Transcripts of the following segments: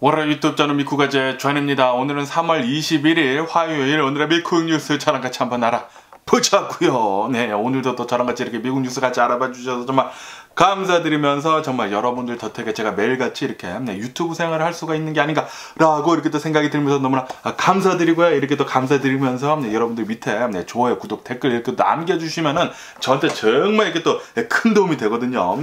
월요일 유튜브 저는 미쿠가 제 존입니다. 오늘은 3월 21일 화요일, 오늘의 미국 뉴스 저랑 같이 한번 알아보자고요. 네, 오늘도 또 저랑 같이 이렇게 미국 뉴스 같이 알아봐 주셔서 정말 감사드리면서 정말 여러분들 덕택에 제가 매일같이 이렇게 유튜브 생활을 할 수가 있는 게 아닌가라고 이렇게 또 생각이 들면서 너무나 감사드리고요. 이렇게 또 감사드리면서 여러분들 밑에 좋아요, 구독, 댓글 이렇게 남겨주시면은 저한테 정말 이렇게 또 큰 도움이 되거든요.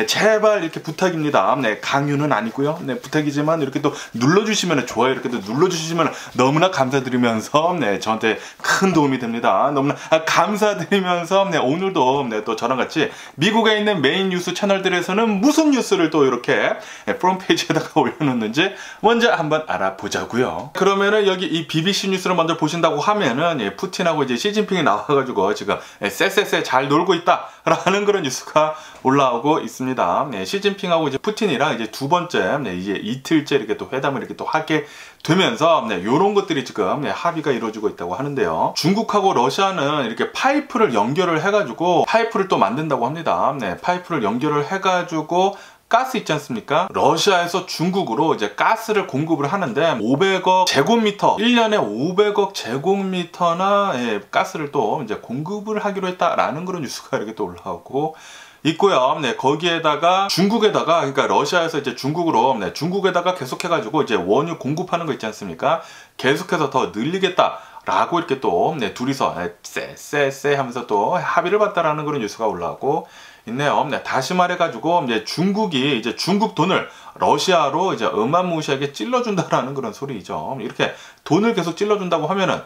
제발 이렇게 부탁입니다. 강요는 아니고요. 부탁이지만 이렇게 또 눌러주시면 좋아요 이렇게 또 눌러주시면 너무나 감사드리면서 저한테 큰 도움이 됩니다. 너무나 감사드리면서 오늘도 또 저랑 같이 미국에 있는 메인 뉴스 채널들에서는 무슨 뉴스를 또 이렇게 프론페이지에다가 올려놓는지 먼저 한번 알아보자고요. 그러면은 여기 이 BBC 뉴스를 먼저 보신다고 하면은 푸틴하고 이제 시진핑이 나와가지고 지금 쎄쎄쎄 잘 놀고 있다라는 그런 뉴스가 올라오고 있습니다. 시진핑하고 이제 푸틴이랑 이제 두 번째 이제 이틀째 이렇게 또 회담을 이렇게 또 하게 되면서 요런 것들이 지금 합의가 이루어지고 있다고 하는데요. 중국하고 러시아는 이렇게 파이프를 연결을 해가지고 파이프를 또 만든다고 합니다. 파이프를 연결을 해가지고 가스 있지 않습니까? 러시아에서 중국으로 이제 가스를 공급을 하는데 500억 제곱미터 1년에 500억 제곱미터나 가스를 또 이제 공급을 하기로 했다라는 그런 뉴스가 이렇게 또 올라오고 있고요. 거기에다가 중국에다가 그러니까 러시아에서 이제 중국으로 중국에다가 계속해가지고 이제 원유 공급하는 거 있지 않습니까? 계속해서 더 늘리겠다라고 이렇게 또 둘이서 쎄쎄쎄 하면서 또 합의를 봤다라는 그런 뉴스가 올라오고 있네요. 다시 말해가지고 이제 중국이 이제 중국 돈을 러시아로 이제 어마무시하게 찔러준다라는 그런 소리죠. 이렇게 돈을 계속 찔러준다고 하면은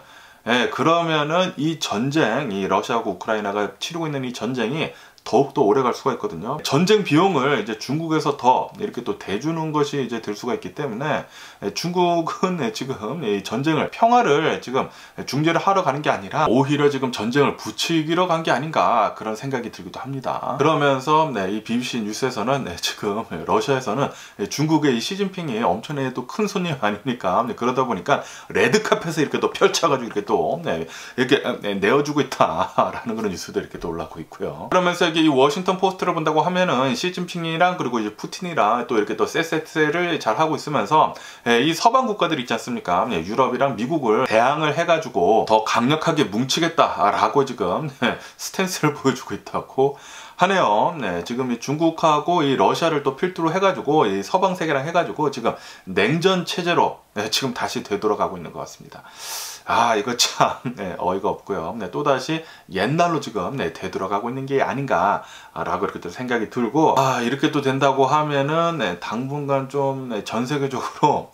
그러면은 이 전쟁, 이 러시아하고 우크라이나가 치르고 있는 이 전쟁이 더욱더 오래 갈 수가 있거든요. 전쟁 비용을 이제 중국에서 더 이렇게 또 대주는 것이 이제 될 수가 있기 때문에 중국은 지금 이 전쟁을 평화를 지금 중재를 하러 가는 게 아니라 오히려 지금 전쟁을 부추기러 간 게 아닌가 그런 생각이 들기도 합니다. 그러면서 이 BBC 뉴스에서는 지금 러시아에서는 중국의 이 시진핑이 엄청나게 또 큰 손님 아니니까 그러다 보니까 레드카펫을 이렇게 또 펼쳐가지고 이렇게 또 이렇게 내어주고 있다라는 그런 뉴스도 이렇게 또 올라오고 있고요. 그러면서 여기 이 워싱턴 포스트를 본다고 하면은 시진핑이랑 그리고 이제 푸틴이랑 또 이렇게 또 쎄쎄쎄를 잘 하고 있으면서 이 서방 국가들 있지 않습니까? 유럽이랑 미국을 대항을 해가지고 더 강력하게 뭉치겠다라고 지금 스탠스를 보여주고 있다고 하네요. 지금 이 중국하고 이 러시아를 또 필두로 해가지고 이 서방 세계랑 해가지고 지금 냉전 체제로 지금 다시 되돌아가고 있는 것 같습니다. 아, 이거 참 어이가 없고요. 또다시 옛날로 지금 되돌아가고 있는 게 아닌가라고 이렇게 또 생각이 들고, 아, 이렇게 또 된다고 하면은 당분간 좀 전 세계적으로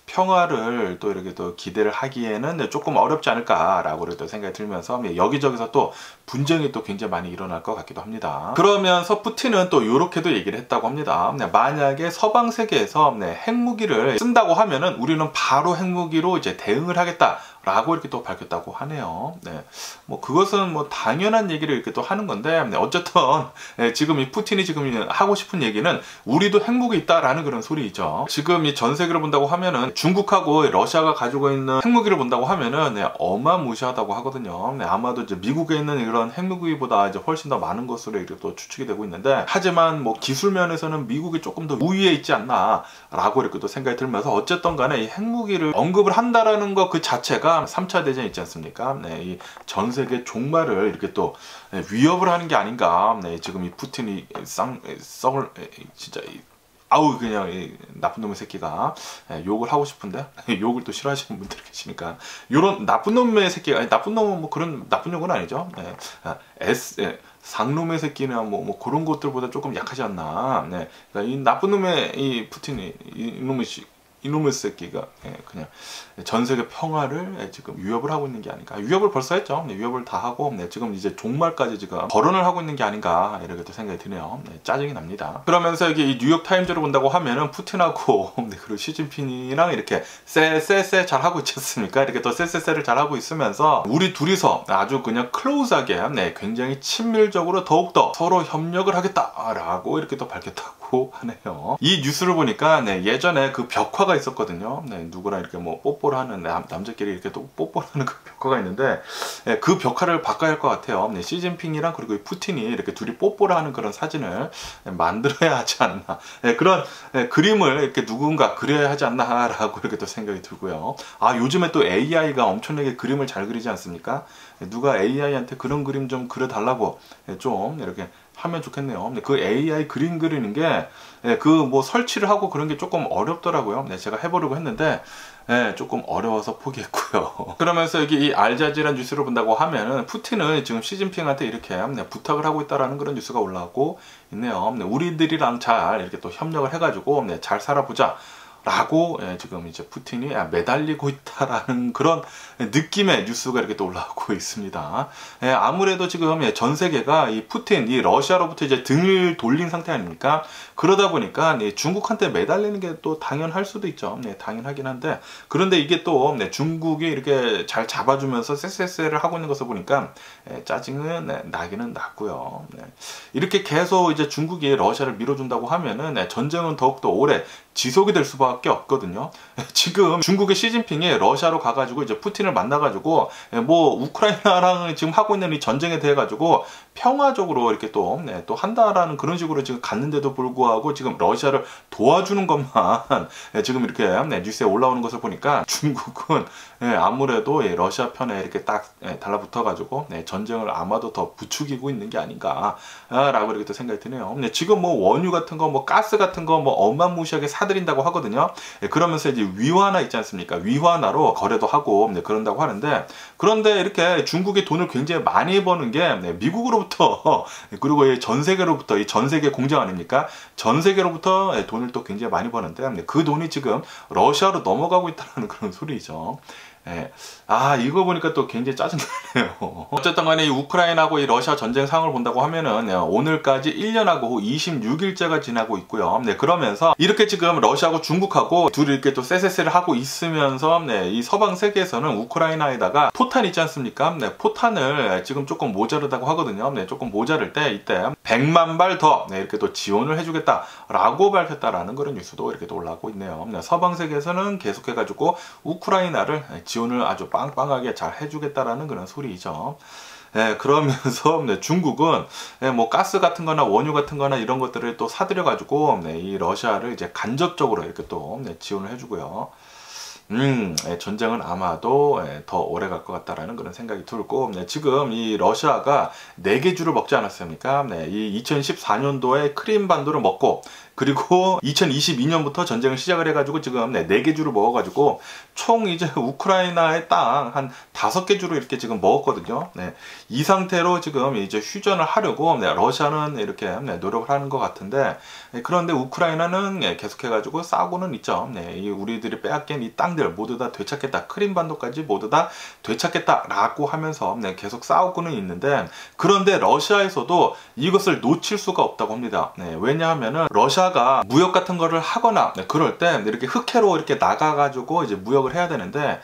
평화를 또 이렇게 또 기대를 하기에는 조금 어렵지 않을까라고 또 생각이 들면서 여기저기서 또 분쟁이 또 굉장히 많이 일어날 것 같기도 합니다. 그러면서 푸틴은 또 이렇게도 얘기를 했다고 합니다. 만약에 서방 세계에서 핵무기를 쓴다고 하면은 우리는 바로 핵무기로 이제 대응을 하겠다. 라고 이렇게 또 밝혔다고 하네요. 뭐 그것은 뭐 당연한 얘기를 이렇게 또 하는 건데 어쨌든 지금 이 푸틴이 지금 하고 싶은 얘기는 우리도 핵무기 있다라는 그런 소리이죠. 지금 이 전 세계를 본다고 하면은 중국하고 러시아가 가지고 있는 핵무기를 본다고 하면은 어마무시하다고 하거든요. 아마도 이제 미국에 있는 이런 핵무기보다 이제 훨씬 더 많은 것으로 이렇게 또 추측이 되고 있는데 하지만 뭐 기술 면에서는 미국이 조금 더 우위에 있지 않나라고 이렇게 또 생각이 들면서 어쨌든 간에 이 핵무기를 언급을 한다라는 것 그 자체가 3차 대전 있지 않습니까? 이 전 세계 종말을 이렇게 또 위협을 하는 게 아닌가. 지금 이 푸틴이 썩을 진짜 아우 그냥 이 나쁜 놈의 새끼가 욕을 하고 싶은데 욕을 또 싫어하시는 분들이 계시니까 요런 나쁜 놈의 새끼가 아니 나쁜 놈은 뭐 그런 나쁜 욕은 아니죠. 상놈의 새끼나 뭐 그런 것들보다 조금 약하지 않나. 그러니까 이 나쁜 놈의 이 푸틴이 이놈의 새끼가 그냥 전 세계 평화를 지금 위협을 하고 있는 게 아닌가. 위협을 벌써 했죠. 위협을 다 하고 지금 이제 종말까지 지금 거론을 하고 있는 게 아닌가 이렇게 또 생각이 드네요. 짜증이 납니다. 그러면서 여기 이 뉴욕 타임즈를 본다고 하면은 푸틴하고 그리고 시진핑이랑 이렇게 쎄쎄쎄 잘 하고 있지 않습니까? 이렇게 또 쎄쎄쎄를 잘 하고 있으면서 우리 둘이서 아주 그냥 클로즈하게 굉장히 친밀적으로 더욱더 서로 협력을 하겠다라고 이렇게 또 밝혔다고 하네요. 이 뉴스를 보니까 예전에 그 벽화가 있었거든요. 누구랑 이렇게 뭐 뽀뽀를 하는 남자끼리 이렇게 또 뽀뽀를 하는 그 벽화가 있는데 그 벽화를 바꿔야 할 것 같아요. 시진핑이랑 그리고 푸틴이 이렇게 둘이 뽀뽀를 하는 그런 사진을 만들어야 하지 않나. 그런 그림을 이렇게 누군가 그려야 하지 않나라고 이렇게 또 생각이 들고요. 아, 요즘에 또 AI가 엄청나게 그림을 잘 그리지 않습니까? 누가 AI한테 그런 그림 좀 그려달라고 좀 이렇게 하면 좋겠네요. 그 AI 그림 그리는 게 그 뭐 설치를 하고 그런 게 조금 어렵더라고요. 제가 해보려고 했는데 조금 어려워서 포기했고요. 그러면서 여기 이 알자지라 뉴스를 본다고 하면은 푸틴은 지금 시진핑한테 이렇게 부탁을 하고 있다라는 그런 뉴스가 올라오고 있네요. 우리들이랑 잘 이렇게 또 협력을 해가지고 잘 살아보자. 라고 지금 이제 푸틴이 매달리고 있다라는 그런 느낌의 뉴스가 이렇게 또 올라오고 있습니다. 아무래도 지금 전 세계가 이 푸틴, 이 러시아로부터 이제 등을 돌린 상태 아닙니까? 그러다 보니까 중국한테 매달리는 게 또 당연할 수도 있죠. 당연하긴 한데, 그런데 이게 또 중국이 이렇게 잘 잡아주면서 쎄쎄쎄를 하고 있는 것을 보니까 짜증은 나기는 났고요. 이렇게 계속 이제 중국이 러시아를 밀어준다고 하면은 전쟁은 더욱더 오래 지속이 될 수밖에 없거든요. 지금 중국의 시진핑이 러시아로 가가지고 이제 푸틴을 만나가지고 뭐 우크라이나랑 지금 하고 있는 이 전쟁에 대해 가지고 평화적으로 이렇게 또 한다라는 그런 식으로 지금 갔는데도 불구하고 지금 러시아를 도와주는 것만 지금 이렇게 뉴스에 올라오는 것을 보니까 중국은 아무래도 러시아 편에 이렇게 딱 달라붙어 가지고 전쟁을 아마도 더 부추기고 있는 게 아닌가라고 이렇게 또 생각이 드네요. 지금 뭐 원유 같은 거, 뭐 가스 같은 거 뭐 어마무시하게 사들인다고 하거든요. 그러면서 이제 위화나 있지 않습니까? 위화나로 거래도 하고 그런다고 하는데, 그런데 이렇게 중국이 돈을 굉장히 많이 버는 게 미국으로부터 그리고 전 세계로부터, 이 전 세계 공장 아닙니까? 전 세계로부터 돈을 또 굉장히 많이 버는데 그 돈이 지금 러시아로 넘어가고 있다는 그런 소리죠. 아, 이거 보니까 또 굉장히 짜증나네요. 어쨌든 간에 이 우크라이나하고 이 러시아 전쟁 상황을 본다고 하면은 오늘까지 1년하고 26일째가 지나고 있고요. 그러면서 이렇게 지금 러시아하고 중국하고 둘이 이렇게 또 쎄쎄쎄를 하고 있으면서 이 서방 세계에서는 우크라이나에다가 포탄 있지 않습니까? 포탄을 지금 조금 모자르다고 하거든요. 조금 모자랄 때 이때 100만 발 더 이렇게 또 지원을 해주겠다라고 밝혔다라는 그런 뉴스도 이렇게 또 올라오고 있네요. 서방 세계에서는 계속해가지고 우크라이나를 지원을 아주 빵빵하게 잘 해주겠다라는 그런 소리이죠. 그러면서 중국은 뭐 가스 같은 거나 원유 같은 거나 이런 것들을 또 사들여 가지고 이 러시아를 이제 간접적으로 이렇게 또 지원을 해주고요. 전쟁은 아마도 더 오래 갈 것 같다라는 그런 생각이 들고, 지금 이 러시아가 4개 주를 먹지 않았습니까? 이 2014년도에 크림반도를 먹고, 그리고 2022년부터 전쟁을 시작을 해가지고 지금 4개 주를 먹어가지고 총 이제 우크라이나의 땅 한 5개 주로 이렇게 지금 먹었거든요. 이 상태로 지금 이제 휴전을 하려고 러시아는 이렇게 노력을 하는 것 같은데, 그런데 우크라이나는 계속해가지고 싸우고는 있죠. 이 우리들이 빼앗긴 이 땅들 모두 다 되찾겠다, 크림반도까지 모두 다 되찾겠다라고 하면서 계속 싸우고는 있는데, 그런데 러시아에서도 이것을 놓칠 수가 없다고 합니다. 왜냐하면은 러시아가 무역 같은 거를 하거나 그럴 때 이렇게 흑해로 이렇게 나가가지고 이제 무역을 해야 되는데,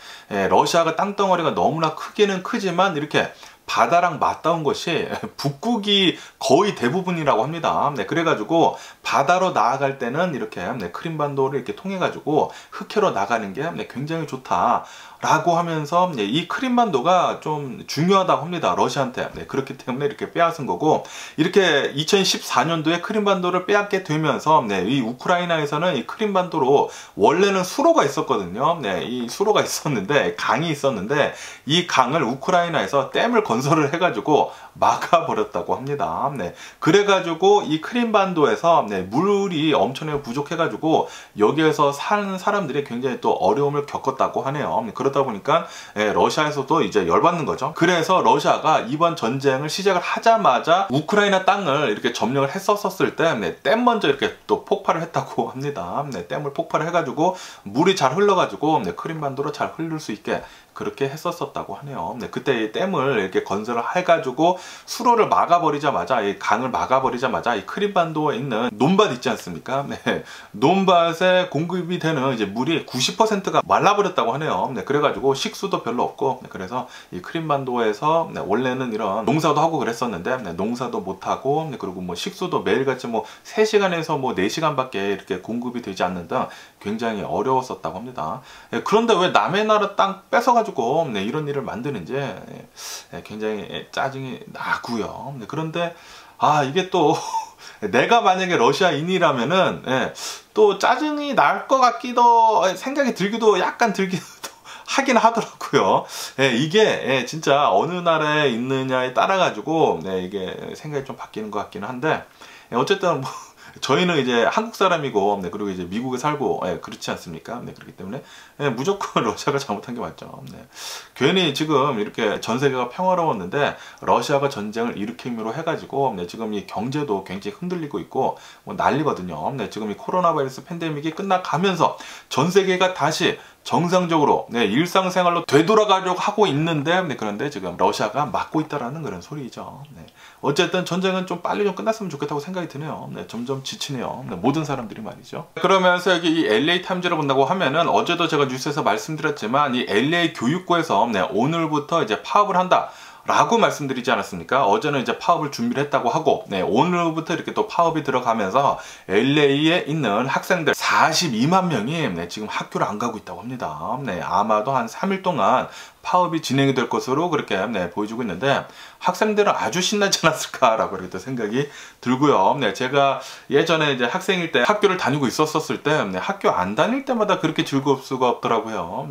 러시아가 땅덩어리가 너무나 크기는 크지만 이렇게 바다랑 맞닿은 것이 북극이 거의 대부분이라고 합니다. 그래가지고 바다로 나아갈 때는 이렇게 크림반도를 이렇게 통해 가지고 흑해로 나가는 게 굉장히 좋다 라고 하면서 이 크림반도가 좀 중요하다고 합니다, 러시아한테. 그렇기 때문에 이렇게 빼앗은 거고, 이렇게 2014년도에 크림반도를 빼앗게 되면서 이 우크라이나에서는 이 크림반도로 원래는 수로가 있었거든요. 이 수로가 있었는데, 강이 있었는데, 이 강을 우크라이나에서 댐을 건설을 해가지고 막아버렸다고 합니다. 그래가지고 이 크림반도에서 물이 엄청나게 부족해가지고 여기에서 사는 사람들이 굉장히 또 어려움을 겪었다고 하네요. 그러다 보니까 러시아에서도 이제 열받는 거죠. 그래서 러시아가 이번 전쟁을 시작을 하자마자 우크라이나 땅을 이렇게 점령을 했었을 때 댐 먼저 이렇게 또 폭발을 했다고 합니다. 댐을 폭발을 해가지고 물이 잘 흘러가지고 크림반도로 잘 흐를 수 있게 그렇게 했었다고 하네요. 그때 이 댐을 이렇게 건설을 해가지고 수로를 막아버리자마자, 이 강을 막아버리자마자 이 크림반도에 있는 논밭 있지 않습니까? 논밭에 공급이 되는 이제 물이 90%가 말라버렸다고 하네요. 그래가지고 식수도 별로 없고, 그래서 이 크림반도에서 원래는 이런 농사도 하고 그랬었는데 농사도 못하고, 그리고 뭐 식수도 매일같이 뭐 3시간에서 뭐 4시간밖에 이렇게 공급이 되지 않는 등 굉장히 어려웠었다고 합니다. 그런데 왜 남의 나라 땅 뺏어가지고 껴가지고 이런 일을 만드는지 굉장히 짜증이 나고요. 그런데 이게 또 내가 만약에 러시아인이라면은 또 짜증이 날 것 같기도 생각이 들기도 약간 들기도 하긴 하더라고요. 이게 진짜 어느 나라에 있느냐에 따라 가지고 이게 생각이 좀 바뀌는 것 같기는 한데 어쨌든 뭐 저희는 이제 한국 사람이고 그리고 이제 미국에 살고 그렇지 않습니까? 그렇기 때문에 무조건 러시아가 잘못한 게 맞죠. 괜히 지금 이렇게 전 세계가 평화로웠는데 러시아가 전쟁을 일으킴으로 해가지고 지금 이 경제도 굉장히 흔들리고 있고 뭐 난리거든요. 지금 이 코로나 바이러스 팬데믹이 끝나가면서 전 세계가 다시 정상적으로 일상생활로 되돌아가려고 하고 있는데 그런데 지금 러시아가 막고 있다라는 그런 소리죠. 어쨌든 전쟁은 좀 빨리 좀 끝났으면 좋겠다고 생각이 드네요. 점점 지치네요. 모든 사람들이 말이죠. 그러면서 여기 이 LA 타임즈를 본다고 하면은 어제도 제가 뉴스에서 말씀드렸지만 이 LA 교육부에서 오늘부터 이제 파업을 한다. 라고 말씀드리지 않았습니까? 어제는 이제 파업을 준비를 했다고 하고 오늘부터 이렇게 또 파업이 들어가면서 LA에 있는 학생들 42만 명이 지금 학교를 안 가고 있다고 합니다. 아마도 한 3일 동안 파업이 진행이 될 것으로 그렇게 보여주고 있는데 학생들은 아주 신나지 않았을까라고 이렇게 생각이 들고요. 제가 예전에 이제 학생일 때 학교를 다니고 있었을 때 학교 안 다닐 때마다 그렇게 즐거울 수가 없더라고요.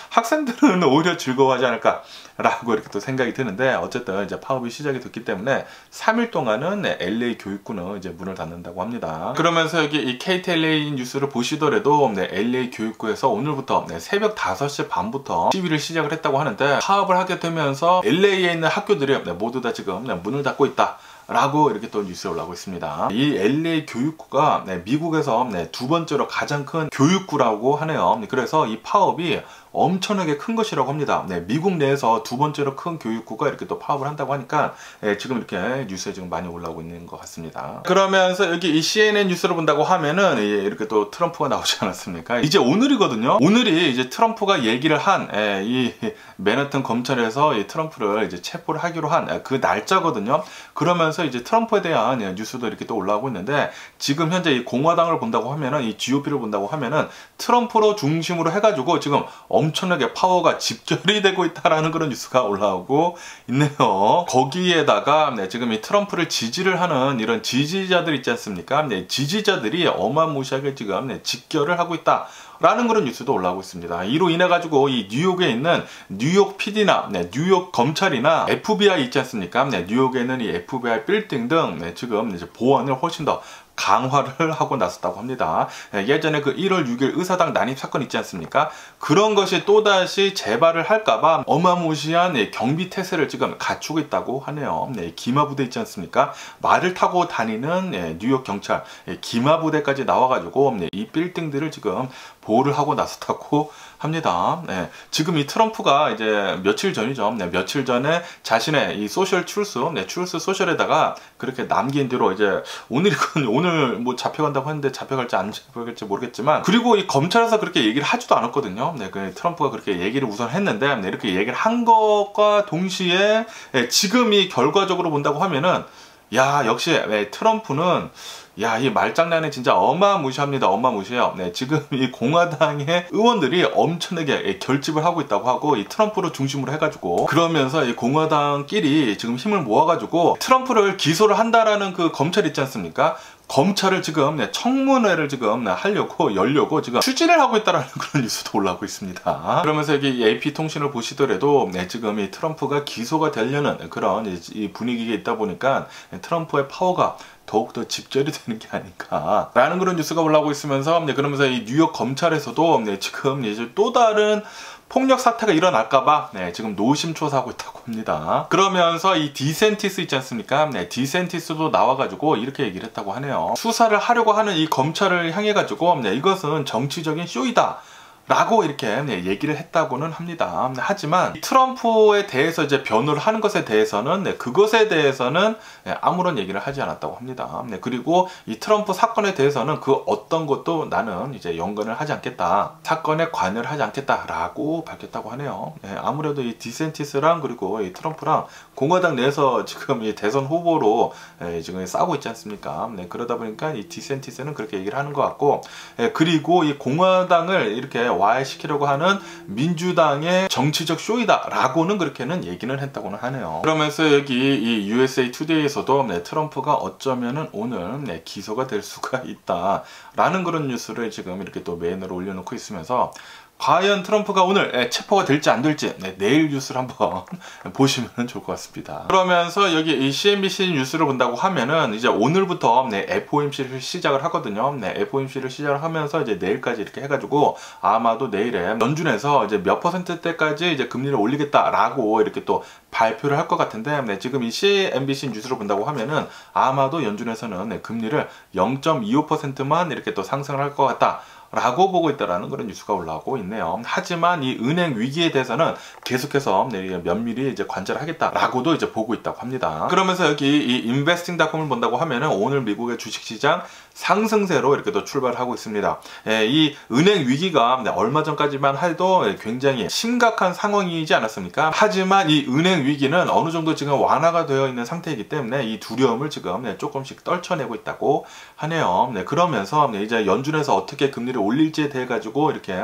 학생들은 오히려 즐거워하지 않을까라고 이렇게 또 생각이 드는데 어쨌든 이제 파업이 시작이 됐기 때문에 3일 동안은 LA 교육부는 이제 문을 닫는다고 합니다. 그러면서 여기 이 KTLA 뉴스를 보시더라도 LA 교육부에서 오늘부터 새벽 5시 반부터 시위를 시작을 했다고 하는데 파업을 하게 되면서 LA에 있는 학교들이 모두 다 지금 문을 닫고 있다. 라고 이렇게 또 뉴스에 올라오고 있습니다. 이 LA 교육구가 미국에서 두 번째로 가장 큰 교육구라고 하네요. 그래서 이 파업이 엄청나게 큰 것이라고 합니다. 미국 내에서 두 번째로 큰 교육구가 이렇게 또 파업을 한다고 하니까 지금 이렇게 뉴스에 지금 많이 올라오고 있는 것 같습니다. 그러면서 여기 이 CNN 뉴스를 본다고 하면은 이렇게 또 트럼프가 나오지 않았습니까? 이제 오늘이거든요. 오늘이 이제 트럼프가 얘기를 한 이 맨하튼 검찰에서 이 트럼프를 이제 체포를 하기로 한 그 날짜거든요. 그러면서 이제 트럼프에 대한 뉴스도 이렇게 또 올라오고 있는데 지금 현재 이 공화당을 본다고 하면은 이 GOP를 본다고 하면은 트럼프로 중심으로 해가지고 지금 엄청나게 파워가 집결이 되고 있다라는 그런 뉴스가 올라오고 있네요. 거기에다가 지금 이 트럼프를 지지를 하는 이런 지지자들 있지 않습니까? 지지자들이 어마무시하게 지금 직결을 하고 있다. 라는 그런 뉴스도 올라오고 있습니다. 이로 인해 가지고 이 뉴욕에 있는 뉴욕 PD나 뉴욕 검찰이나 FBI 있지 않습니까? 뉴욕에 있는 이 FBI 빌딩 등 지금 이제 보안을 훨씬 더 강화를 하고 나섰다고 합니다. 예전에 그 1월 6일 의사당 난입 사건 있지 않습니까? 그런 것이 또다시 재발을 할까봐 어마무시한 경비 태세를 지금 갖추고 있다고 하네요. 기마부대 있지 않습니까? 말을 타고 다니는 뉴욕 경찰 기마부대까지 나와가지고 이 빌딩들을 지금 보호를 하고 나섰다고 합니다. 지금 이 트럼프가 이제 며칠 전이죠. 며칠 전에 자신의 이 소셜 트루스 소셜에다가 그렇게 남긴 뒤로 이제 오늘 뭐 잡혀간다고 했는데 잡혀갈지 안 잡혀갈지 모르겠지만 그리고 이 검찰에서 그렇게 얘기를 하지도 않았거든요. 그 트럼프가 그렇게 얘기를 우선 했는데 이렇게 얘기를 한 것과 동시에 지금 이 결과적으로 본다고 하면은 야 역시 트럼프는 이 말장난이 진짜 어마무시합니다. 어마무시해요. 지금 이 공화당의 의원들이 엄청나게 결집을 하고 있다고 하고 이 트럼프를 중심으로 해가지고 그러면서 이 공화당끼리 지금 힘을 모아가지고 트럼프를 기소를 한다라는 그 검찰 있지 않습니까? 검찰을 지금 청문회를 지금 열려고 지금 추진을 하고 있다라는 그런 뉴스도 올라오고 있습니다. 그러면서 여기 AP통신을 보시더라도 지금 이 트럼프가 기소가 되려는 그런 이 분위기가 있다 보니까 트럼프의 파워가 더욱더 집결이 되는 게 아닌가 라는 그런 뉴스가 올라오고 있으면서 그러면서 이 뉴욕 검찰에서도 지금 이제 또 다른 폭력 사태가 일어날까봐 지금 노심초사하고 있다고 합니다. 그러면서 이 디센티스 있지 않습니까? 디센티스도 나와가지고 이렇게 얘기를 했다고 하네요. 수사를 하려고 하는 이 검찰을 향해가지고 이것은 정치적인 쇼이다. 라고 이렇게 얘기를 했다고는 합니다. 하지만 트럼프에 대해서 이제 변호를 하는 것에 대해서는 그것에 대해서는 아무런 얘기를 하지 않았다고 합니다. 그리고 이 트럼프 사건에 대해서는 그 어떤 것도 나는 이제 연관을 하지 않겠다. 사건에 관여를 하지 않겠다라고 밝혔다고 하네요. 아무래도 이 디센티스랑 그리고 이 트럼프랑 공화당 내에서 지금 이 대선 후보로 지금 싸우고 있지 않습니까? 그러다 보니까 이 디센티스는 그렇게 얘기를 하는 것 같고 그리고 이 공화당을 이렇게 와해시키려고 하는 민주당의 정치적 쇼이다라고는 그렇게는 얘기는 했다고는 하네요. 그러면서 여기 이 USA Today에서도 트럼프가 어쩌면은 오늘 기소가 될 수가 있다라는 그런 뉴스를 지금 이렇게 또 메인으로 올려놓고 있으면서 과연 트럼프가 오늘 체포가 될지 안 될지 내일 뉴스를 한번 보시면 좋을 것 같습니다. 그러면서 여기 이 CNBC 뉴스를 본다고 하면은 이제 오늘부터 FOMC를 시작을 하거든요. FOMC를 시작을 하면서 이제 내일까지 이렇게 해가지고 아마도 내일에 연준에서 이제 몇 %대까지 이제 금리를 올리겠다라고 이렇게 또 발표를 할 것 같은데 지금 이 CNBC 뉴스를 본다고 하면은 아마도 연준에서는 금리를 0.25%만 이렇게 또 상승을 할 것 같다. 라고 보고 있다라는 그런 뉴스가 올라오고 있네요. 하지만 이 은행 위기에 대해서는 계속해서 면밀히 이제 관찰을 하겠다라고도 이제 보고 있다고 합니다. 그러면서 여기 이 investing.com을 본다고 하면은 오늘 미국의 주식시장 상승세로 이렇게 또 출발하고 있습니다. 이 은행 위기가 얼마 전까지만 해도 굉장히 심각한 상황이지 않았습니까? 하지만 이 은행 위기는 어느 정도 지금 완화가 되어 있는 상태이기 때문에 이 두려움을 지금 조금씩 떨쳐내고 있다고 하네요. 그러면서 이제 연준에서 어떻게 금리를 올릴지에 대해 가지고 이렇게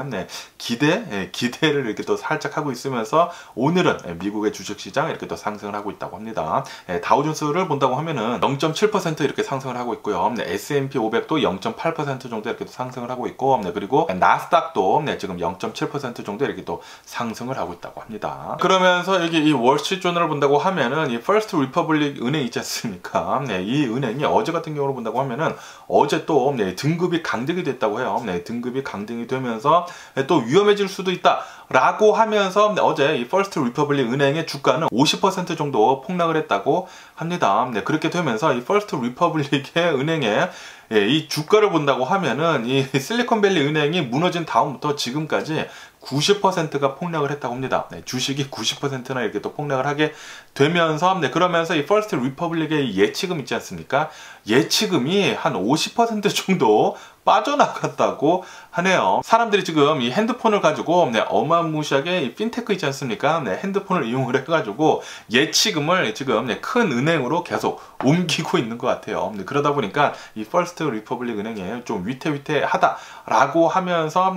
기대를 이렇게 또 살짝 하고 있으면서 오늘은 미국의 주식시장 이렇게 또 상승을 하고 있다고 합니다. 다우존스를 본다고 하면은 0.7% 이렇게 상승을 하고 있고요. S&P 500도 0.8% 정도 이렇게 또 상승을 하고 있고, 그리고 나스닥도 지금 0.7% 정도 이렇게 또 상승을 하고 있다고 합니다. 그러면서 여기 이 월스트리트저널을 본다고 하면은 이 퍼스트 리퍼블릭 은행 있지 않습니까? 이 은행이 어제 같은 경우로 본다고 하면은 어제 또 등급이 강등이 됐다고 해요. 등급이 강등이 되면서 또 위험해질 수도 있다 라고 하면서 어제 이 퍼스트 리퍼블릭 은행의 주가는 50% 정도 폭락을 했다고 합니다. 그렇게 되면서 이 퍼스트 리퍼블릭의 은행의 이 주가를 본다고 하면은 이 실리콘밸리 은행이 무너진 다음부터 지금까지 90%가 폭락을 했다고 합니다. 주식이 90%나 이렇게 또 폭락을 하게 되면서 그러면서 이 퍼스트 리퍼블릭의 예치금 있지 않습니까? 예치금이 한 50% 정도 빠져나갔다고 하네요. 사람들이 지금 이 핸드폰을 가지고 어마무시하게 이 핀테크 있지 않습니까? 핸드폰을 이용을 해가지고 예치금을 지금 큰 은행으로 계속 옮기고 있는 것 같아요. 그러다 보니까 이 퍼스트 리퍼블릭 은행에 좀 위태위태하다라고 하면서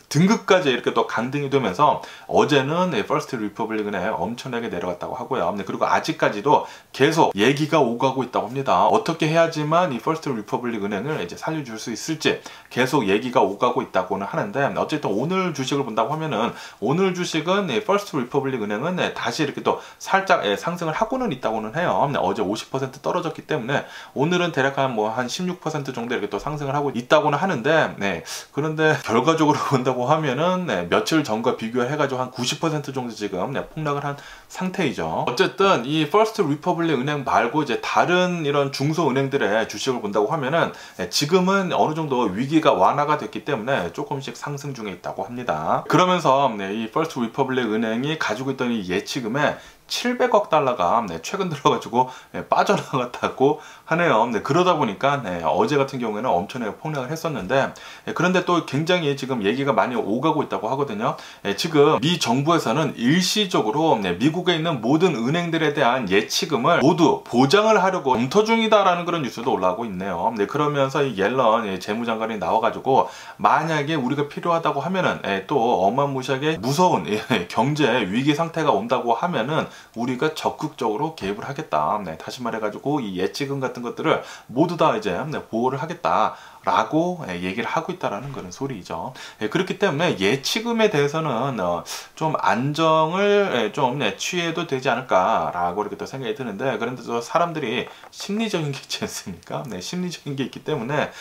등급까지 이렇게 또 강등이 되면서 어제는 퍼스트 리퍼블릭 은행 엄청나게 내려갔다고 하고요. 그리고 아직까지도 계속 얘기가 오가고 있다고 합니다. 어떻게 해야지만 이 퍼스트 리퍼블릭 은행을 이제 살려줄 수 있을지 계속 얘기가 오가고 있다고는 하는데 어쨌든 오늘 주식을 본다고 하면은 오늘 주식은 퍼스트 리퍼블릭 은행은 다시 이렇게 또 살짝 상승을 하고는 있다고는 해요. 어제 50% 떨어졌기 때문에 오늘은 대략 한 16% 정도 이렇게 또 상승을 하고 있다고는 하는데 그런데 결과적으로 본다고 하면은 며칠 전과 비교해가지고 한 90% 정도 지금 폭락을 한 상태이죠. 어쨌든 이 퍼스트 리퍼블릭 은행 말고 이제 다른 이런 중소은행들의 주식을 본다고 하면은 지금은 어느 정도 위기가 완화가 됐기 때문에 조금씩 상승 중에 있다고 합니다. 그러면서 이 퍼스트 리퍼블릭 은행이 가지고 있던 이 예치금에 700억 달러가 최근 들어가지고 빠져나갔다고 하네요. 그러다 보니까 어제 같은 경우에는 엄청나게 폭락을 했었는데 그런데 또 굉장히 지금 얘기가 많이 오가고 있다고 하거든요. 지금 미 정부에서는 일시적으로 미국에 있는 모든 은행들에 대한 예치금을 모두 보장을 하려고 검토 중이다라는 그런 뉴스도 올라오고 있네요. 그러면서 이 옐런 재무장관이 나와가지고 만약에 우리가 필요하다고 하면은 또 어마무시하게 무서운 경제 위기 상태가 온다고 하면은 우리가 적극적으로 개입을 하겠다. 다시 말해가지고 이 예치금 같은 것들을 모두 다 이제 보호를 하겠다. 라고 얘기를 하고 있다라는 그런 소리죠. 그렇기 때문에 예치금에 대해서는 좀 안정을 좀 취해도 되지 않을까라고 이렇게 또 생각이 드는데 그런데 또 사람들이 심리적인 게 있지 않습니까? 심리적인 게 있기 때문에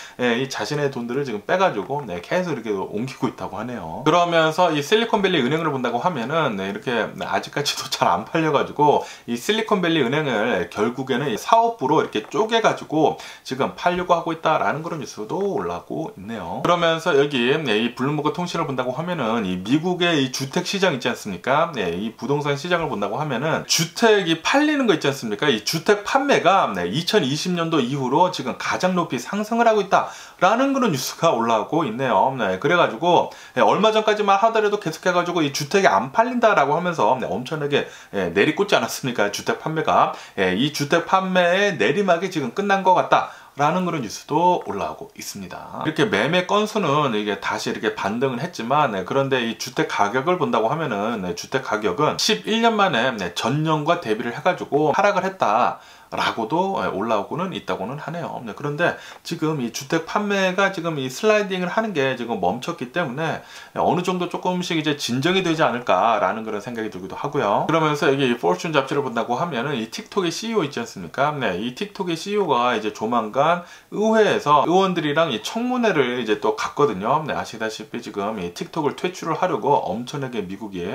이 자신의 돈들을 지금 빼가지고 계속 이렇게 옮기고 있다고 하네요. 그러면서 이 실리콘밸리 은행을 본다고 하면은 이렇게 아직까지도 잘 안 팔려가지고 이 실리콘밸리 은행을 결국에는 사업부로 이렇게 쪼개가지고 지금 팔려고 하고 있다라는 그런 뉴스도 올라오고 있네요. 그러면서 여기 이 블룸버그 통신을 본다고 하면은 이 미국의 이 주택 시장 있지 않습니까? 이 부동산 시장을 본다고 하면은 주택이 팔리는 거 있지 않습니까? 이 주택 판매가 2020년도 이후로 지금 가장 높이 상승을 하고 있다라는 그런 뉴스가 올라오고 있네요. 그래가지고 얼마 전까지만 하더라도 계속해가지고 이 주택이 안 팔린다라고 하면서 엄청나게 내리꽂지 않았습니까? 주택 판매가 이 주택 판매의 내리막이 지금 끝난 것 같다. 라는 그런 뉴스도 올라오고 있습니다. 이렇게 매매 건수는 이게 다시 이렇게 반등을 했지만 그런데 이 주택 가격을 본다고 하면은 주택 가격은 11년 만에 전년과 대비를 해가지고 하락을 했다 라고도 올라오고는 있다고는 하네요. 그런데 지금 이 주택 판매가 지금 이 슬라이딩을 하는 게 지금 멈췄기 때문에 어느 정도 조금씩 이제 진정이 되지 않을까라는 그런 생각이 들기도 하고요. 그러면서 여기 이 포춘 잡지를 본다고 하면은 이 틱톡의 CEO 있지 않습니까? 이 틱톡의 CEO가 이제 조만간 의회에서 의원들이랑 이 청문회를 이제 또 갔거든요. 아시다시피 지금 이 틱톡을 퇴출을 하려고 엄청나게 미국이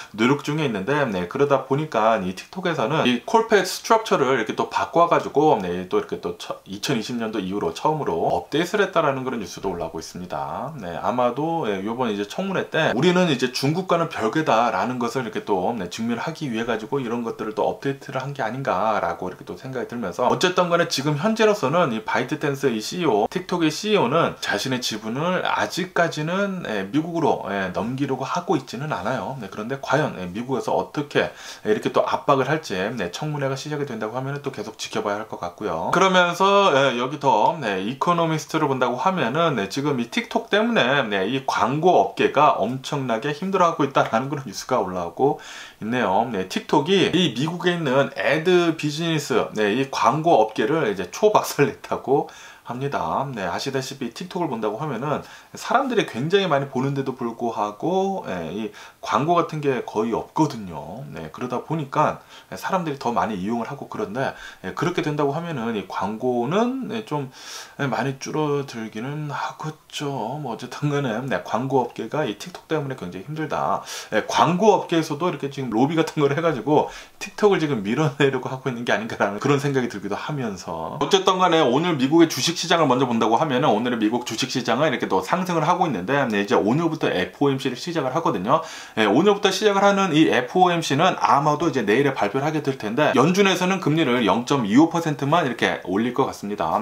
노력 중에 있는데 그러다 보니까 이 틱톡에서는 이 콜팻 스트럭처를 이렇게 또 바꿔가지고 또 이렇게 또 2020년도 이후로 처음으로 업데이트를 했다라는 그런 뉴스도 올라오고 있습니다. 아마도 요번 이제 청문회 때 우리는 이제 중국과는 별개다라는 것을 이렇게 또 증명하기 위해 가지고 이런 것들을 또 업데이트를 한 게 아닌가라고 이렇게 또 생각이 들면서 어쨌든 간에 지금 현재로서는 이 바이트댄스 이 CEO, 틱톡의 CEO는 자신의 지분을 아직까지는 미국으로 넘기려고 하고 있지는 않아요. 그런데 과연 미국에서 어떻게 이렇게 또 압박을 할지 청문회가 시작이 된다고 하면 또 계속 지켜봐야 할 것 같고요. 그러면서 여기 더 이코노미스트를 본다고 하면은 지금 이 틱톡 때문에 이 광고 업계가 엄청나게 힘들어하고 있다라는 그런 뉴스가 올라오고 있네요. 틱톡이 이 미국에 있는 애드 비즈니스, 이 광고 업계를 이제 초박살냈다고 합니다. 아시다시피 틱톡을 본다고 하면은 사람들이 굉장히 많이 보는데도 불구하고 이 광고 같은 게 거의 없거든요. 그러다 보니까 사람들이 더 많이 이용을 하고 그런데 그렇게 된다고 하면은 이 광고는 좀 많이 줄어들기는 하겠죠. 뭐 어쨌든 간에 광고 업계가 이 틱톡 때문에 굉장히 힘들다. 광고 업계에서도 이렇게 지금 로비 같은 걸 해가지고 틱톡을 지금 밀어내려고 하고 있는 게 아닌가라는 그런 생각이 들기도 하면서 어쨌든 간에 오늘 미국의 주식 시장을 먼저 본다고 하면은 오늘의 미국 주식 시장은 이렇게 또 상승을 하고 있는데 이제 오늘부터 FOMC를 시작을 하거든요. 오늘부터 시작을 하는 이 FOMC는 아마도 이제 내일에 발표를 하게 될 텐데 연준에서는 금리를 0.25%만 이렇게 올릴 것 같습니다.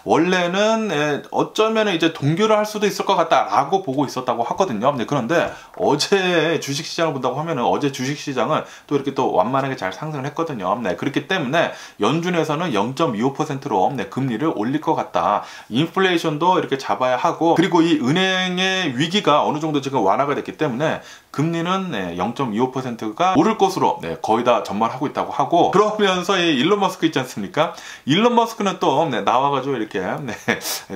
원래는 어쩌면 이제 동결을 할 수도 있을 것 같다라고 보고 있었다고 하거든요. 그런데 어제 주식 시장을 본다고 하면은 어제 주식 시장은 또 이렇게 또 완만하게 잘 상승을 했거든요. 그렇기 때문에 연준에서는 0.25%로 금리를 올릴 것 같다. 인플레이션도 이렇게 잡아야 하고 그리고 이 은행의 위기가 어느 정도 지금 완화가 됐기 때문에 금리는 0.25%가 오를 것으로 거의 다 전망하고 있다고 하고 그러면서 이 일론 머스크 있지 않습니까? 일론 머스크는 또 나와가지고 이렇게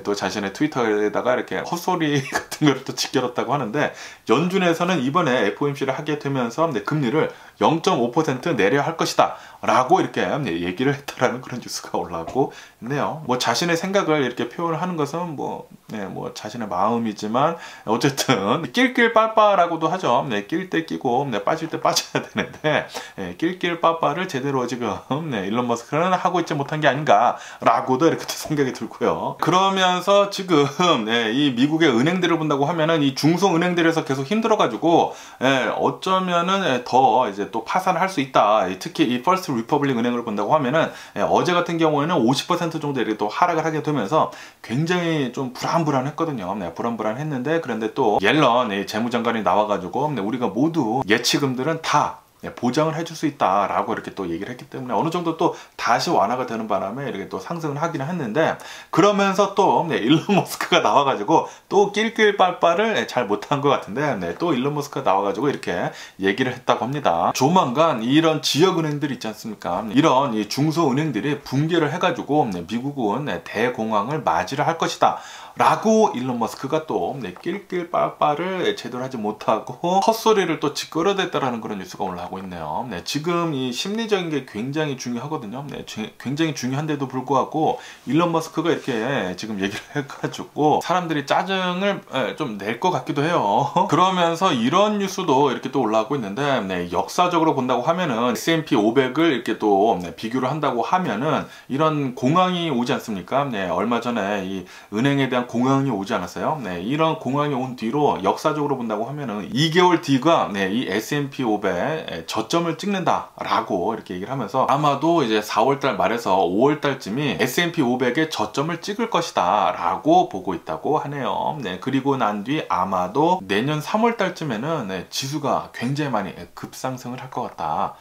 또 자신의 트위터에다가 이렇게 헛소리 같은 거를 또 지켜놨다고 하는데 연준에서는 이번에 FOMC를 하게 되면서 금리를 0.5% 내려야 할 것이다 라고 이렇게 얘기를 했다라는 그런 뉴스가 올라오고 있네요. 뭐 자신의 생각을 이렇게 표현을 하는 것은 뭐 자신의 마음이지만 어쨌든 낄낄빠빠라고도 하죠. 낄 때 끼고 빠질 때 빠져야 되는데 낄낄빠빠를 제대로 지금 일론 머스크는 하고 있지 못한 게 아닌가 라고도 이렇게 또 생각이 들고요. 그러면서 지금 이 미국의 은행들을 본다고 하면은 이 중소은행들에서 계속 힘들어가지고 어쩌면은 더 이제 또 파산을 할 수 있다. 특히 이 퍼스트 리퍼블릭 은행을 본다고 하면은 어제 같은 경우에는 50% 정도 이렇게 또 하락을 하게 되면서 굉장히 좀 불안불안했거든요. 불안불안했는데 그런데 또 옐런 재무장관이 나와가지고 우리가 모두 예치금들은 다 보장을 해줄 수 있다라고 이렇게 또 얘기를 했기 때문에 어느 정도 또 다시 완화가 되는 바람에 이렇게 또 상승을 하기는 했는데 그러면서 또 일론 머스크가 나와가지고 또 낄낄빨빨을 잘 못한 것 같은데 또 일론 머스크가 나와가지고 이렇게 얘기를 했다고 합니다. 조만간 이런 지역은행들 있지 않습니까? 이런 이 중소은행들이 붕괴를 해가지고 미국은 대공황을 맞이를 할 것이다. 라고 일론 머스크가 또 낄낄빨빨을 제대로 하지 못하고 헛소리를 또 짓거려댔다라는 그런 뉴스가 올라오고 있네요. 지금 이 심리적인 게 굉장히 중요하거든요. 굉장히 중요한데도 불구하고 일론 머스크가 이렇게 지금 얘기를 해가지고 사람들이 짜증을 좀 낼 것 같기도 해요. 그러면서 이런 뉴스도 이렇게 또 올라오고 있는데 역사적으로 본다고 하면은 S&P 500을 이렇게 또 비교를 한다고 하면은 이런 공황이 오지 않습니까? 얼마 전에 이 은행에 대한 공황이 오지 않았어요. 이런 공황이 온 뒤로 역사적으로 본다고 하면은 2개월 뒤가 이 S&P 500 저점을 찍는다라고 이렇게 얘기를 하면서 아마도 이제 4월달 말에서 5월달쯤이 S&P 500의 저점을 찍을 것이다라고 보고 있다고 하네요. 그리고 난 뒤 아마도 내년 3월달쯤에는 지수가 굉장히 많이 급상승을 할 것 같다.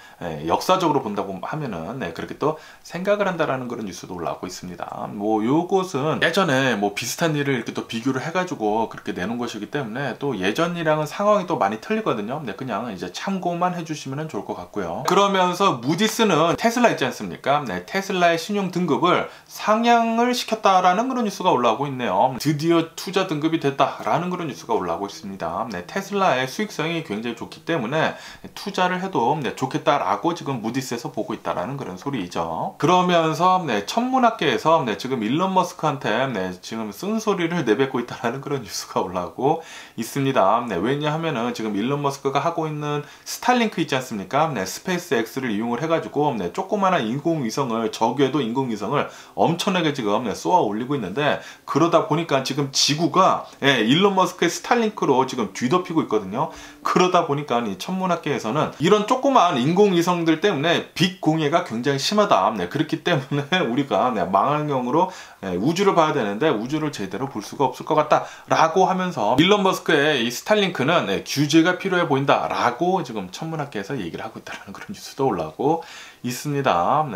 역사적으로 본다고 하면은 그렇게 또 생각을 한다라는 그런 뉴스도 올라오고 있습니다. 뭐 요것은 예전에 뭐 비슷한 일을 이렇게 또 비교를 해가지고 그렇게 내놓은 것이기 때문에 또 예전이랑은 상황이 또 많이 틀리거든요. 그냥 이제 참고만 해주시면 좋을 것 같고요. 그러면서 무디스는 테슬라 있지 않습니까? 테슬라의 신용 등급을 상향을 시켰다라는 그런 뉴스가 올라오고 있네요. 드디어 투자 등급이 됐다라는 그런 뉴스가 올라오고 있습니다. 테슬라의 수익성이 굉장히 좋기 때문에 투자를 해도 좋겠다라고 지금 무디스에서 보고 있다라는 그런 소리이죠. 그러면서 천문학계에서 지금 일론 머스크한테 지금 쓴소리를 내뱉고 있다라는 그런 뉴스가 올라오고 있습니다. 왜냐하면은 지금 일론 머스크가 하고 있는 스타링크 있지 않습니까? 스페이스 X를 이용을 해가지고 조그마한 인공위성을 저궤도 인공위성을 엄청나게 지금 쏘아 올리고 있는데 그러다 보니까 지금 지구가 일론 머스크의 스타링크로 지금 뒤덮이고 있거든요. 그러다 보니까 이 천문학계에서는 이런 조그마한 인공위성들 때문에 빛 공해가 굉장히 심하다. 그렇기 때문에 우리가 망원경으로 우주를 봐야 되는데 우주를 제대로 볼 수가 없을 것 같다 라고 하면서 일론 머스크의 이 스타링크는 규제가 필요해 보인다 라고 지금 천문학계에서 얘기를 하고 있다는 그런 뉴스도 올라오고 있습니다.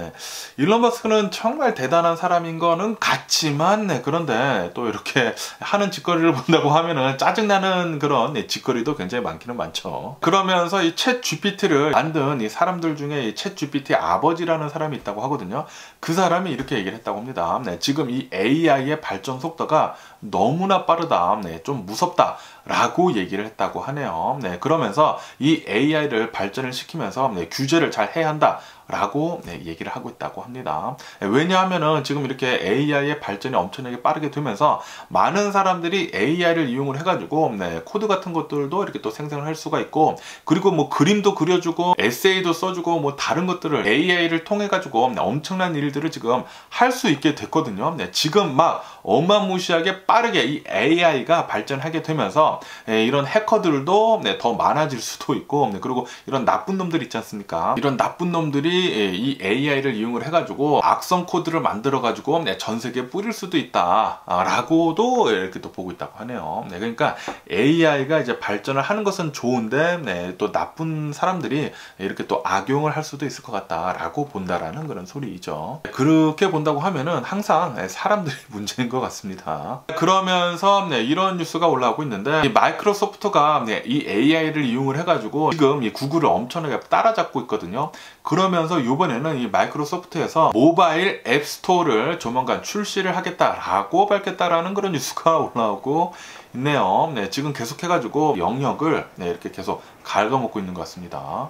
일론 머스크는 정말 대단한 사람인 거는 같지만 그런데 또 이렇게 하는 짓거리를 본다고 하면은 짜증나는 그런 짓거리도 굉장히 많기는 많죠. 그러면서 이 챗 GPT를 만든 이 사람들 중에 이 챗 GPT 아버지라는 사람이 있다고 하거든요. 그 사람이 이렇게 얘기를 했다고 합니다. 지금 이 AI의 발전 속도가 너무나 빠르다. 좀 무섭다. 라고 얘기를 했다고 하네요. 그러면서 이 AI를 발전을 시키면서 규제를 잘 해야 한다. 라고 얘기를 하고 있다고 합니다. 왜냐하면은 지금 이렇게 AI의 발전이 엄청나게 빠르게 되면서 많은 사람들이 AI를 이용을 해가지고 코드 같은 것들도 이렇게 또 생성을 할 수가 있고 그리고 뭐 그림도 그려주고 에세이도 써주고 뭐 다른 것들을 AI를 통해 가지고 엄청난 일들을 지금 할 수 있게 됐거든요. 지금 막 어마무시하게 빠르게 이 AI가 발전하게 되면서 이런 해커들도 더 많아질 수도 있고 그리고 이런 나쁜 놈들 있지 않습니까? 이런 나쁜 놈들이 이 AI를 이용을 해가지고 악성 코드를 만들어가지고 전 세계에 뿌릴 수도 있다 라고도 이렇게 또 보고 있다고 하네요. 그러니까 AI가 이제 발전을 하는 것은 좋은데 또 나쁜 사람들이 이렇게 또 악용을 할 수도 있을 것 같다라고 본다라는 그런 소리이죠. 그렇게 본다고 하면은 항상 사람들이 문제인 것 같습니다. 그러면서 이런 뉴스가 올라오고 있는데 이 마이크로소프트가 이 AI를 이용을 해가지고 지금 이 구글을 엄청나게 따라잡고 있거든요. 그러면서 이번에는 이 마이크로소프트에서 모바일 앱 스토어를 조만간 출시를 하겠다라고 밝혔다라는 그런 뉴스가 올라오고 있네요. 지금 계속해가지고 영역을 이렇게 계속 갉아먹고 있는 것 같습니다.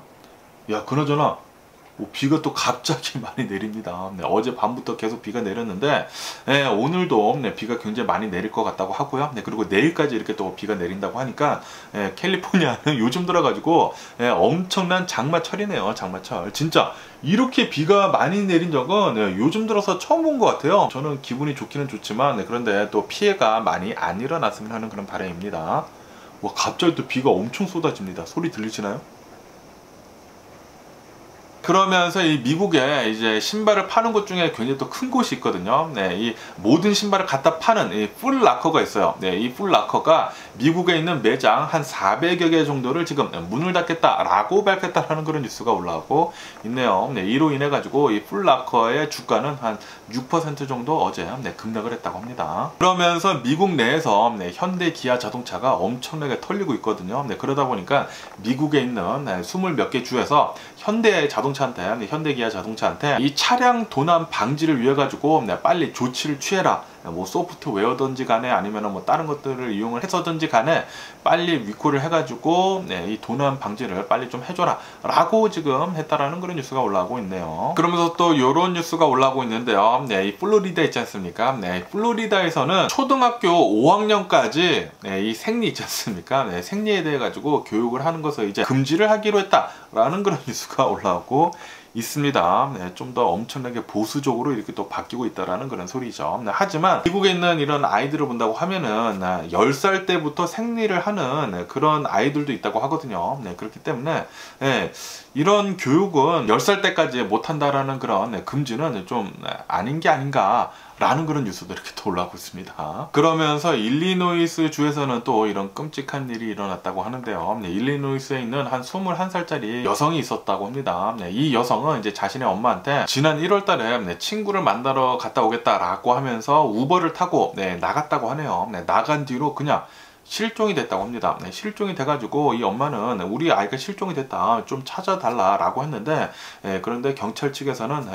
야, 그나저나 비가 또 갑자기 많이 내립니다. 어제 밤부터 계속 비가 내렸는데 오늘도 비가 굉장히 많이 내릴 것 같다고 하고요. 그리고 내일까지 이렇게 또 비가 내린다고 하니까 캘리포니아는 요즘 들어가지고 엄청난 장마철이네요. 장마철. 진짜 이렇게 비가 많이 내린 적은 요즘 들어서 처음 본 것 같아요. 저는 기분이 좋기는 좋지만 그런데 또 피해가 많이 안 일어났으면 하는 그런 바람입니다. 와, 갑자기 또 비가 엄청 쏟아집니다. 소리 들리시나요? 그러면서 이 미국에 이제 신발을 파는 곳 중에 굉장히 또 큰 곳이 있거든요. 이 모든 신발을 갖다 파는 이 풀라커가 있어요. 이 풀라커가 미국에 있는 매장 한 400여 개 정도를 지금 문을 닫겠다라고 밝혔다라는 그런 뉴스가 올라오고 있네요. 이로 인해 가지고 이 풀라커의 주가는 한 6% 정도 어제 급락을 했다고 합니다. 그러면서 미국 내에서 현대 기아 자동차가 엄청나게 털리고 있거든요. 그러다 보니까 미국에 있는 20몇 개 주에서 현대 기아 자동차한테 이 차량 도난 방지를 위해 가지고 빨리 조치를 취해라. 뭐 소프트웨어든지 간에 아니면 뭐 다른 것들을 이용을 해서든지 간에 빨리 위콜을 해가지고 이 도난 방지를 빨리 좀 해줘라 라고 지금 했다라는 그런 뉴스가 올라오고 있네요. 그러면서 또 요런 뉴스가 올라오고 있는데요. 이 플로리다 있지 않습니까? 플로리다에서는 초등학교 5학년까지 이 생리 있지 않습니까? 생리에 대해 가지고 교육을 하는 것을 이제 금지를 하기로 했다라는 그런 뉴스가 올라오고 있습니다. 네, 좀 더 엄청나게 보수적으로 이렇게 또 바뀌고 있다라는 그런 소리죠. 네, 하지만 미국에 있는 이런 아이들을 본다고 하면은 10살 때부터 생리를 하는 그런 아이들도 있다고 하거든요. 네, 그렇기 때문에 이런 교육은 10살 때까지 못한다라는 그런 금지는 좀 아닌 게 아닌가 라는 그런 뉴스도 이렇게 또 올라오고 있습니다. 그러면서 일리노이스 주에서는 또 이런 끔찍한 일이 일어났다고 하는데요. 일리노이스에 있는 한 21살짜리 여성이 있었다고 합니다. 이 여성은 이제 자신의 엄마한테 지난 1월 달에 친구를 만나러 갔다 오겠다라고 하면서 우버를 타고 나갔다고 하네요. 나간 뒤로 그냥 실종이 됐다고 합니다. 실종이 돼가지고 이 엄마는 우리 아이가 실종이 됐다, 좀 찾아달라 라고 했는데 그런데 경찰 측에서는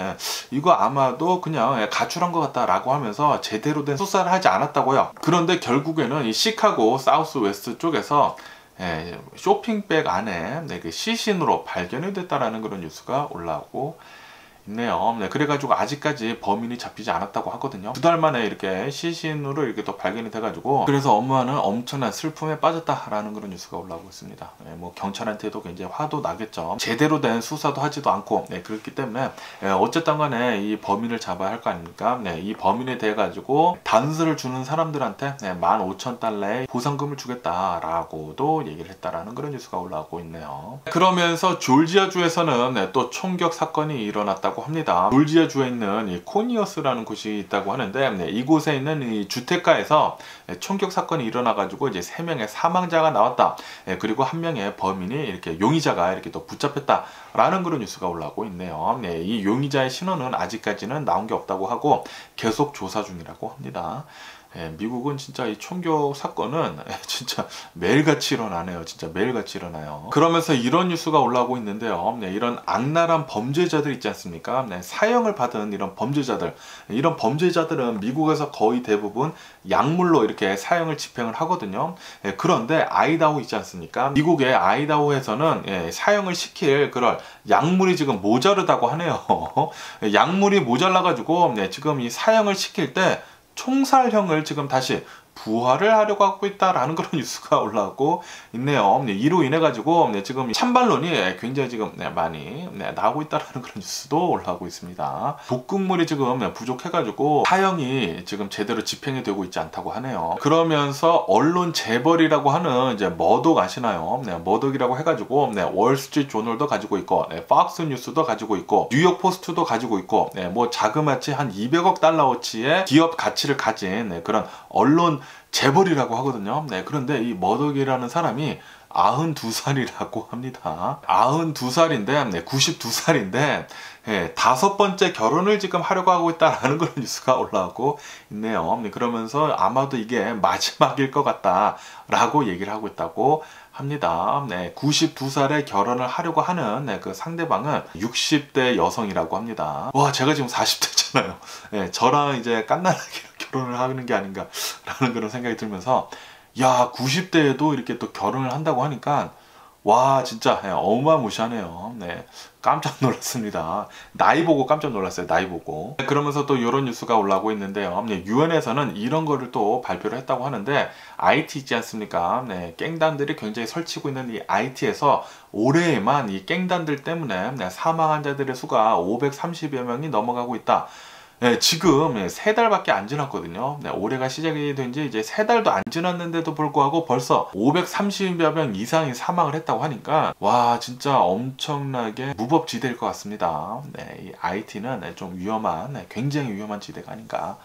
이거 아마도 그냥 가출한 것 같다 라고 하면서 제대로 된 수사를 하지 않았다고요. 그런데 결국에는 이 시카고 사우스 웨스트 쪽에서 쇼핑백 안에 그 시신으로 발견이 됐다라는 그런 뉴스가 올라오고 있네요. 그래가지고 아직까지 범인이 잡히지 않았다고 하거든요. 2달 만에 이렇게 시신으로 이렇게 또 발견이 돼가지고 그래서 엄마는 엄청난 슬픔에 빠졌다라는 그런 뉴스가 올라오고 있습니다. 뭐 경찰한테도 굉장히 화도 나겠죠. 제대로 된 수사도 하지도 않고 그렇기 때문에 어쨌든 간에 이 범인을 잡아야 할 거 아닙니까? 이 범인에 대해 가지고 단서를 주는 사람들한테 15,000달러의 보상금을 주겠다라고도 얘기를 했다라는 그런 뉴스가 올라오고 있네요. 그러면서 조지아주에서는 또 총격 사건이 일어났다고 합니다. 조지아주에 있는 이 코니어스라는 곳이 있다고 하는데 이곳에 있는 이 주택가에서 총격 사건이 일어나가지고 이제 3명의 사망자가 나왔다. 그리고 1명의 범인이 이렇게 용의자가 이렇게 또 붙잡혔다라는 그런 뉴스가 올라오고 있네요. 이 용의자의 신원은 아직까지는 나온 게 없다고 하고 계속 조사 중이라고 합니다. 미국은 진짜 이 총격 사건은 진짜 매일같이 일어나네요. 진짜 매일같이 일어나요. 그러면서 이런 뉴스가 올라오고 있는데요. 이런 악랄한 범죄자들 있지 않습니까? 사형을 받은 이런 범죄자들, 이런 범죄자들은 미국에서 거의 대부분 약물로 이렇게 사형을 집행을 하거든요. 그런데 아이다호 있지 않습니까? 미국의 아이다호에서는 사형을 시킬 그런 약물이 지금 모자르다고 하네요. 약물이 모자라 가지고 지금 이 사형을 시킬 때 총살형을 지금 다시 부활을 하려고 하고 있다라는 그런 뉴스가 올라오고 있네요. 이로 인해 가지고 지금 찬반론이 굉장히 지금 많이 나오고 있다라는 그런 뉴스도 올라오고 있습니다. 복근물이 지금 부족해 가지고 사형이 지금 제대로 집행이 되고 있지 않다고 하네요. 그러면서 언론 재벌이라고 하는 이제 머독 아시나요? 머독이라고 해가지고 월스트리트 조널도 가지고 있고 팍스 뉴스도 가지고 있고 뉴욕 포스트도 가지고 있고 뭐 자그마치 한 200억 달러어치의 기업 가치를 가진 그런 언론 재벌이라고 하거든요. 그런데 이 머독이라는 사람이 92살이라고 합니다. 92살인데 92살인데 5번째 결혼을 지금 하려고 하고 있다라는 그런 뉴스가 올라오고 있네요. 그러면서 아마도 이게 마지막일 것 같다라고 얘기를 하고 있다고 합니다. 92살에 결혼을 하려고 하는 그 상대방은 60대 여성이라고 합니다. 와, 제가 지금 40대잖아요. 저랑 이제 깐난하게 결혼을 하는 게 아닌가라는 그런 생각이 들면서 야, 90대에도 이렇게 또 결혼을 한다고 하니까 와, 진짜 어마무시하네요. 깜짝 놀랐습니다. 나이 보고 깜짝 놀랐어요. 나이 보고. 그러면서 또 이런 뉴스가 올라오고 있는데요. 유엔에서는 이런 거를 또 발표를 했다고 하는데 IT 있지 않습니까? 깽단들이 굉장히 설치고 있는 이 IT에서 올해에만 이 깽단들 때문에 사망 환자들의 수가 530여 명이 넘어가고 있다. 지금 3달밖에 안 지났거든요. 올해가 시작이 된 지 이제 3달도 안 지났는데도 불구하고 벌써 530여 명 이상이 사망을 했다고 하니까 와, 진짜 엄청나게 무법지대일 것 같습니다. 이 IT는 좀 위험한, 굉장히 위험한 지대가 아닌가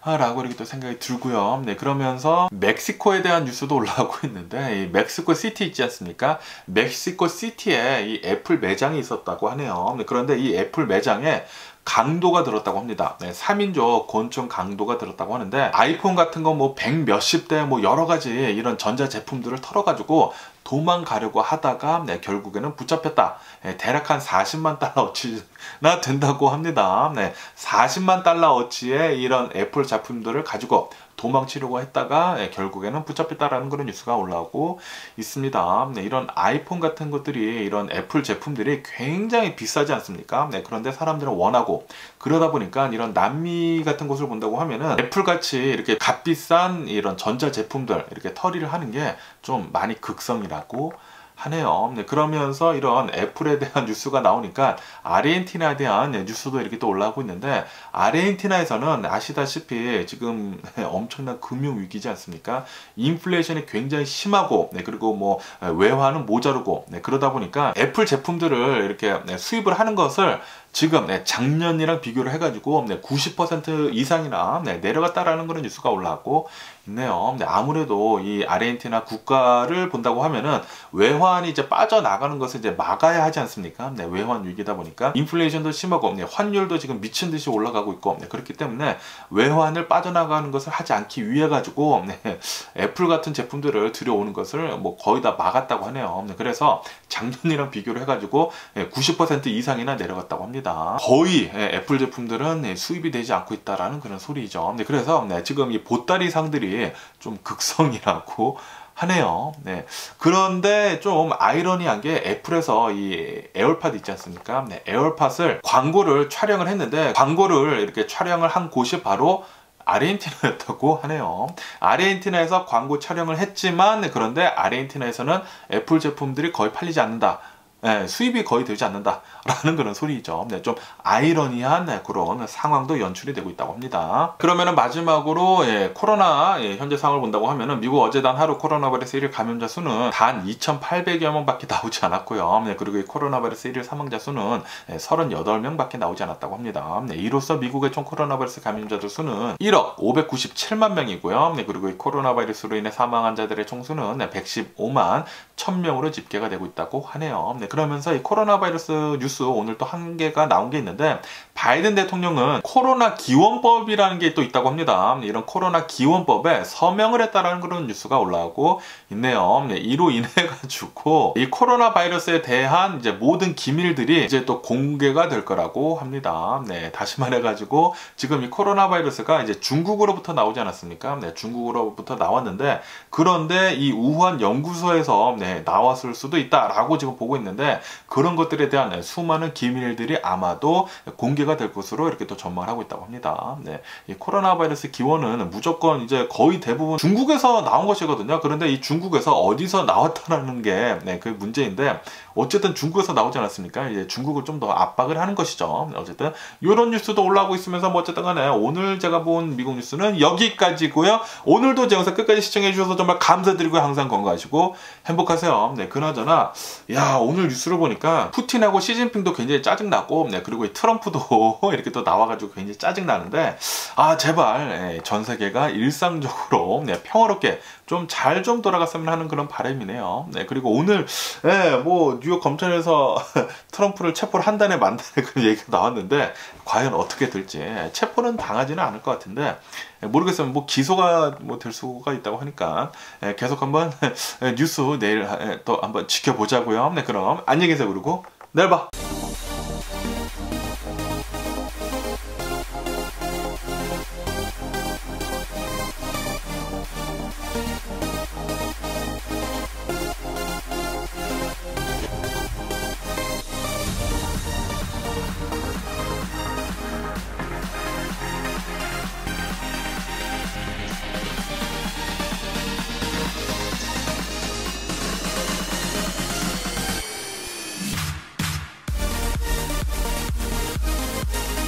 라고 이렇게 또 생각이 들고요. 그러면서 멕시코에 대한 뉴스도 올라오고 있는데 이 멕시코 시티 있지 않습니까? 멕시코 시티에 이 애플 매장이 있었다고 하네요. 그런데 이 애플 매장에 강도가 들었다고 합니다. 3인조 권총 강도가 들었다고 하는데 아이폰 같은 거 뭐 100 몇십 대 뭐 여러 가지 이런 전자 제품들을 털어가지고 도망가려고 하다가 결국에는 붙잡혔다. 대략 한 40만 달러어치나 된다고 합니다. 40만 달러어치의 이런 애플 제품들을 가지고 도망치려고 했다가 결국에는 붙잡혔다라는 그런 뉴스가 올라오고 있습니다. 이런 아이폰 같은 것들이, 이런 애플 제품들이 굉장히 비싸지 않습니까? 그런데 사람들은 원하고, 그러다 보니까 이런 남미 같은 곳을 본다고 하면은 애플같이 이렇게 값비싼 이런 전자 제품들 이렇게 털이를 하는 게 좀 많이 극성이라고 하네요. 네, 그러면서 이런 애플에 대한 뉴스가 나오니까 아르헨티나에 대한 뉴스도 이렇게 또 올라오고 있는데, 아르헨티나에서는 아시다시피 지금 엄청난 금융 위기지 않습니까? 인플레이션이 굉장히 심하고, 그리고 뭐 외화는 모자르고, 그러다 보니까 애플 제품들을 이렇게 수입을 하는 것을 지금 작년이랑 비교를 해가지고 90% 이상이나 내려갔다라는 그런 뉴스가 올라왔고 있네요. 아무래도 이 아르헨티나 국가를 본다고 하면은 외환이 이제 빠져나가는 것을 이제 막아야 하지 않습니까? 외환 위기다 보니까 인플레이션도 심하고 환율도 지금 미친 듯이 올라가고 있고, 그렇기 때문에 외환을 빠져나가는 것을 하지 않기 위해 가지고 애플 같은 제품들을 들여오는 것을 뭐 거의 다 막았다고 하네요. 그래서 작년이랑 비교를 해가지고 90% 이상이나 내려갔다고 합니다. 거의 애플 제품들은 수입이 되지 않고 있다라는 그런 소리죠. 그래서 지금 이 보따리 상들이 좀 극성이라고 하네요. 그런데 좀 아이러니한 게 애플에서 이 에어팟 있지 않습니까? 에어팟을 광고를 촬영을 했는데, 광고를 이렇게 촬영을 한 곳이 바로 아르헨티나였다고 하네요. 아르헨티나에서 광고 촬영을 했지만, 그런데 아르헨티나에서는 애플 제품들이 거의 팔리지 않는다. 수입이 거의 되지 않는다라는 그런 소리죠. 좀 아이러니한 그런 상황도 연출이 되고 있다고 합니다. 그러면은 마지막으로 코로나 현재 상황을 본다고 하면은 미국 어제 단 하루 코로나 바이러스 1일 감염자 수는 단 2,800여 명밖에 나오지 않았고요. 그리고 이 코로나 바이러스 1일 사망자 수는 38명밖에 나오지 않았다고 합니다. 이로써 미국의 총 코로나 바이러스 감염자들 수는 1억 597만 명이고요. 그리고 이 코로나 바이러스로 인해 사망 환자들의 총수는 115만 1000명으로 집계가 되고 있다고 하네요. 그러면서 이 코로나 바이러스 뉴스 오늘 또 한 개가 나온 게 있는데, 바이든 대통령은 코로나 기원법이라는 게 또 있다고 합니다. 이런 코로나 기원법에 서명을 했다라는 그런 뉴스가 올라오고 있네요. 이로 인해 가지고 이 코로나 바이러스에 대한 이제 모든 기밀들이 이제 또 공개가 될 거라고 합니다. 다시 말해 가지고 지금 이 코로나 바이러스가 이제 중국으로부터 나오지 않았습니까? 중국으로부터 나왔는데, 그런데 이 우한 연구소에서 나왔을 수도 있다라고 지금 보고 있는데, 그런 것들에 대한 수많은 기밀들이 아마도 공개가 될 것으로 이렇게 또 전망을 하고 있다고 합니다. 이 코로나 바이러스 기원은 무조건 이제 거의 대부분 중국에서 나온 것이거든요. 그런데 이 중국에서 어디서 나왔다라는 게 그 문제인데, 어쨌든 중국에서 나오지 않았습니까? 이제 중국을 좀 더 압박을 하는 것이죠. 어쨌든 이런 뉴스도 올라오고 있으면서 뭐 어쨌든 간에 오늘 제가 본 미국 뉴스는 여기까지고요. 오늘도 제 영상 끝까지 시청해 주셔서 정말 감사드리고 항상 건강하시고 행복하세요. 그나저나 오늘 뉴스를 보니까 푸틴하고 시진핑도 굉장히 짜증나고, 그리고 이 트럼프도 이렇게 또 나와가지고 굉장히 짜증나는데, 제발 전 세계가 일상적으로 평화롭게 좀 잘 좀 돌아갔으면 하는 그런 바람이네요. 그리고 오늘 뭐 뉴욕 검찰에서 트럼프를 체포를 한다네 만다네 그런 얘기가 나왔는데, 과연 어떻게 될지, 체포는 당하지는 않을 것 같은데 모르겠어요. 뭐 기소가 뭐 될 수가 있다고 하니까 계속 한번 뉴스 내일 또 한번 지켜보자고요. 그럼 안녕히 계세요. 그리고 내일 봐.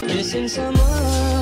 Missing someone